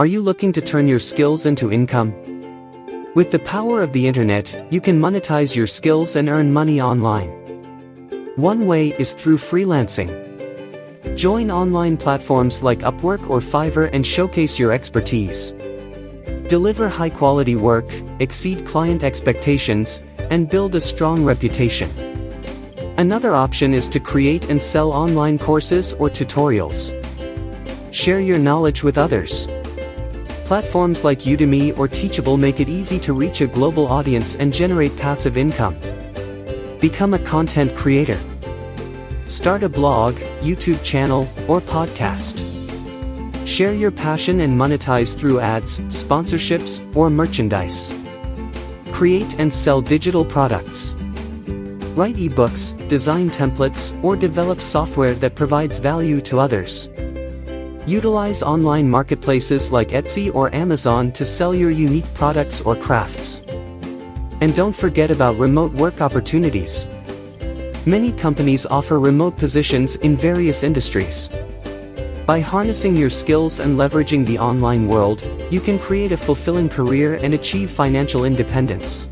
Are you looking to turn your skills into income? With the power of the internet, you can monetize your skills and earn money online. One way is through freelancing. Join online platforms like Upwork or Fiverr and showcase your expertise. Deliver high-quality work, exceed client expectations, and build a strong reputation. Another option is to create and sell online courses or tutorials. Share your knowledge with others. Platforms like Udemy or Teachable make it easy to reach a global audience and generate passive income. Become a content creator. Start a blog, YouTube channel, or podcast. Share your passion and monetize through ads, sponsorships, or merchandise. Create and sell digital products. Write ebooks, design templates, or develop software that provides value to others. Utilize online marketplaces like Etsy or Amazon to sell your unique products or crafts. And don't forget about remote work opportunities. Many companies offer remote positions in various industries. By harnessing your skills and leveraging the online world, you can create a fulfilling career and achieve financial independence.